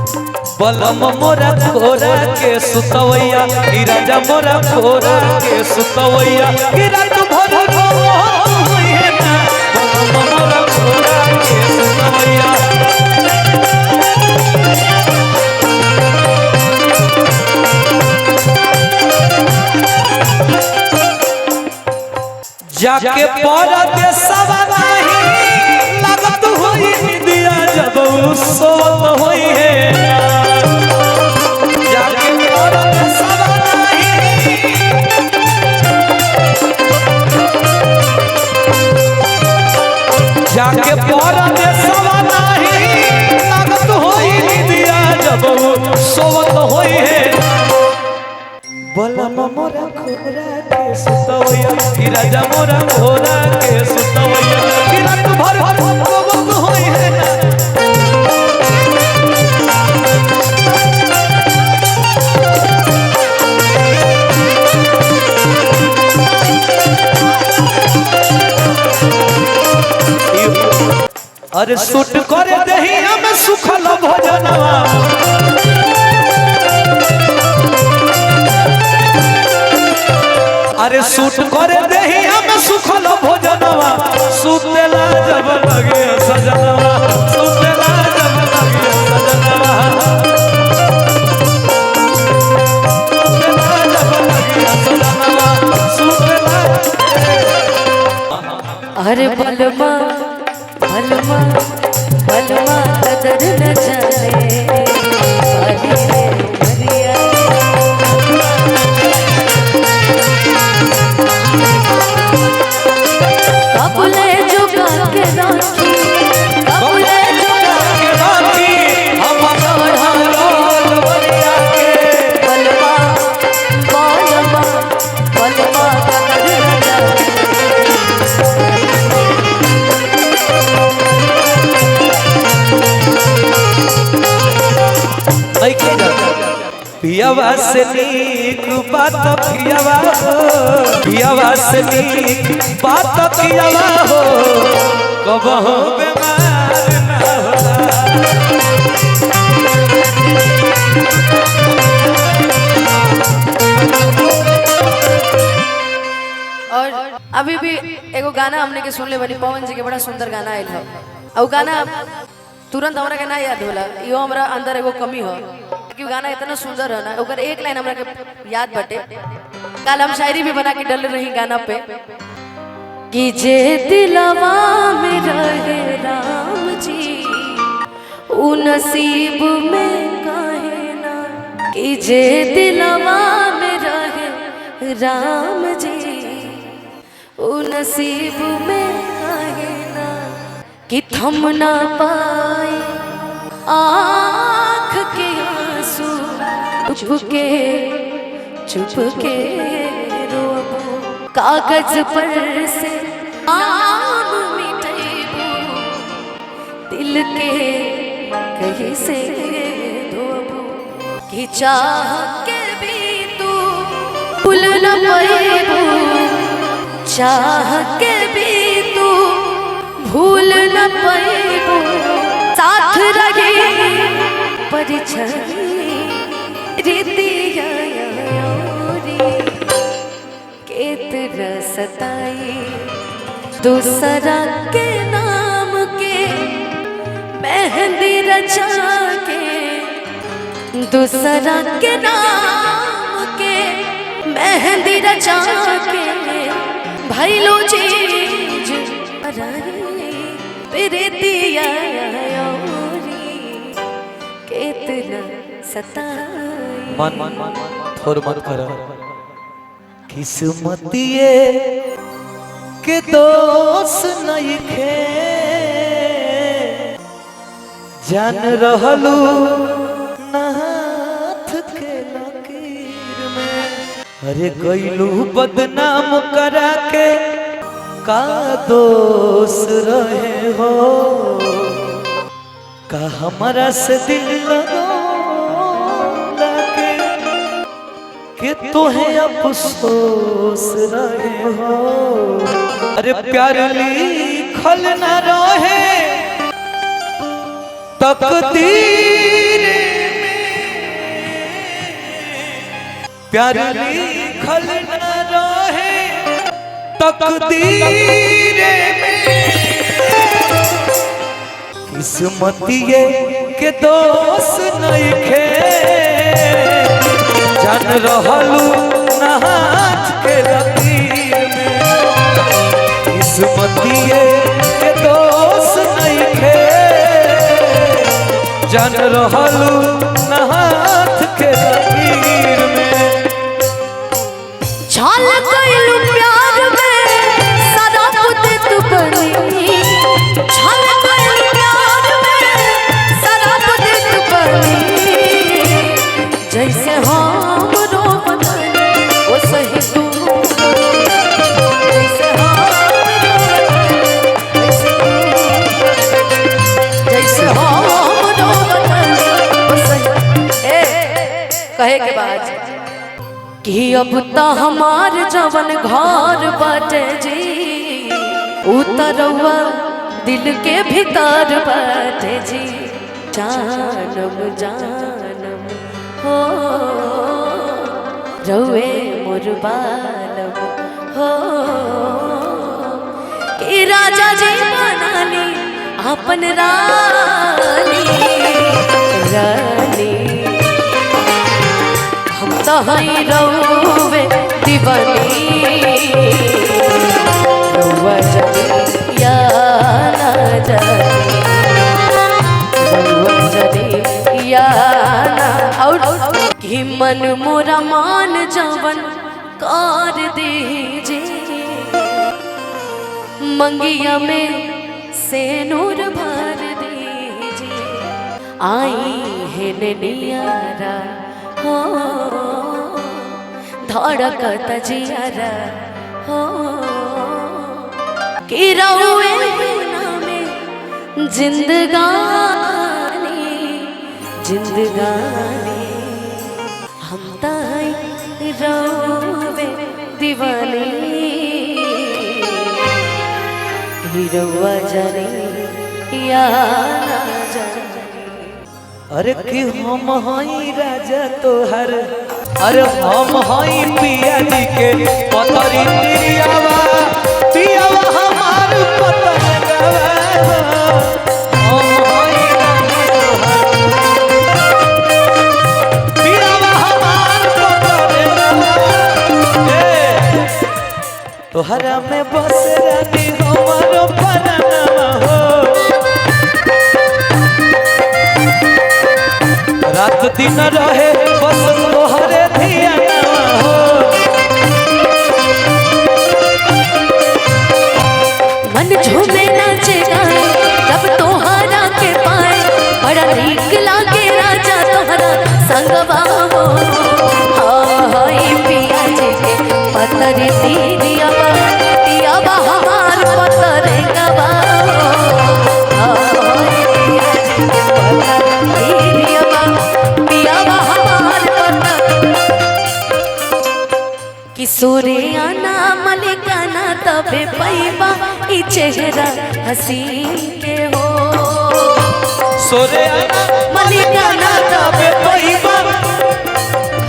बलम मोरा खोरा के सुतवैया ई राजा मोरा खोरा के सुतवैया ई रात भर होइए ना बलम मोरा खोरा के सुतवैया जाके परदेसवा नाही लागत होई निदिया जब सोत होई है जाके परदेसवा नाही जाके परदेसवा नाही लागत होई निदिया जब सोत होई है बलम मोरा खोरा के सुतवैया ई राजा मोरा खोरा के सुतवैया ई रात भर होत होई है ना अरे सूट करे दही हम सुखल भोजनवा अरे सूट करे देही हम सुखल भोजनवा सुतेला जब लगे सजनवा सुतेला जब लगे सजनवा सुतेला जब लगे सजनवा सुतेला अरे बलमा बलमा बलमा कदर न जाने कबूले जुगा के राखी कबूले जुगा के राखी हम चढ़ा रोल बलिया के बलवा बलवा बलवा कदर न जाने पियावा से नीक बात पियावा पियावा से नीक बात पियावा हो कबहू बीमार ना होला और अभी भी एगो गाना हमने के सुन ले बनी पवन जी के बड़ा सुंदर गाना आयल है और गाना तुरंत हमरा के ना याद होला यो हमरा अंदर एगो कमी हो कि गाना इतना सुंदर है ना ओकर एक लाइन हमरा के याद बटे कल हम शायरी भी बना के डल रही गाना पे कि जे दिलवा में रहे राम जी उ नसीब में काहे ना कि जे दिलवा में रहे राम जी उ नसीब में काहे ना कि थम ना पाए आँख के आंसू चुपके रोबो कागज पर से आम मिटेबो दिल के कहीं से धोबो कि चाह के भी तू भूल न पाएबो चाह के भी तू भूल न पाएबो साथ रहे परिछनी रीतिया केतना सताई दूसरा के नाम के मेहंदी रचा के दूसरा के नाम के मेहंदी रचा के भैलो चीज प्रीतिया केतना सताई मन थोर मन कर किस्मतिए के दोष नहीं खे जान रहलू नाथ के लकीर में अरे गईलू बदनाम करा के का दोष रहे हो का हमारा से दिल लगो कि तुम्हें अफसोस रहे हो अरे प्यार लिखल न रहे तकदीर प्यार लिखल न रहे तकदीर में, किस्मतिये के दोस्त नहीं खे जान रहलू न हाथ के लकीर में, किस्मतिये के दोस्त नहीं खे जान रहलू न हाथ के लकीर में। छल गइलू प्यार में शराब दे तू बनी, छल गइलू प्यार में शराब दे तू बनी, जैसे हम रो बदन वो सही तू, जैसे हम जैसे हम रो बदन वो सही। कहे के बाद कि अब तो हमार जवन घर बाटे जी, उतरवा दिल के भीतर बाटे जी, जानम जानम हो रवे मोर बालम हो, कि राजा जी बनानी अपन रानी रानी, तहाई रहुवे दीवानी रहुआ जानी या ना जानी, रहुआ जानी या ना। और कि मन मोरा मान जवन कर दीजिए, मंगिया में से नूर भर दीजिए, आई है नियारा हो धड़कत जियारा हो, कि रहुए में जिंदगानी जिंदगानी, हम ताई रहुए दीवानी रहुआ जानी या ना जानी। अरे कि हम हई राजा तोहर, अरे हम हई पिया जी के पतरी पियावा, पियावा हमार पतरगवा, हम हई राजा तोहर, पियावा हमार पतरगवा, तोहरा में बस रानी हमारो परानवा हो, रात दिन रहे बस तोहरे धियानवा हो। मन झूमे नाचे गाए जब तोहरा के पाए, बड़ा नीक लागे राजा तोहरा संगवा हो, हाय पिया जी के पतरी दीदियावा, पियावा हमार पतरे गवा हो, हाय पिया जी के पतरी दीदियावा, पियावा हमार पतरे, कि सूर्याना मलिकाना तबे पैबा ई चेहरा हसीन के हो, सूर्याना मलिकाना तबे पैबा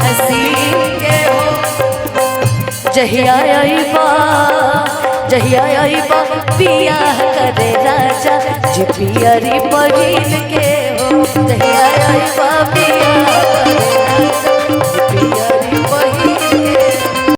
हसीन के हो, जहिया आईबा पिया करे राजा जी पियरी बहिन के हो, जहिया आईबा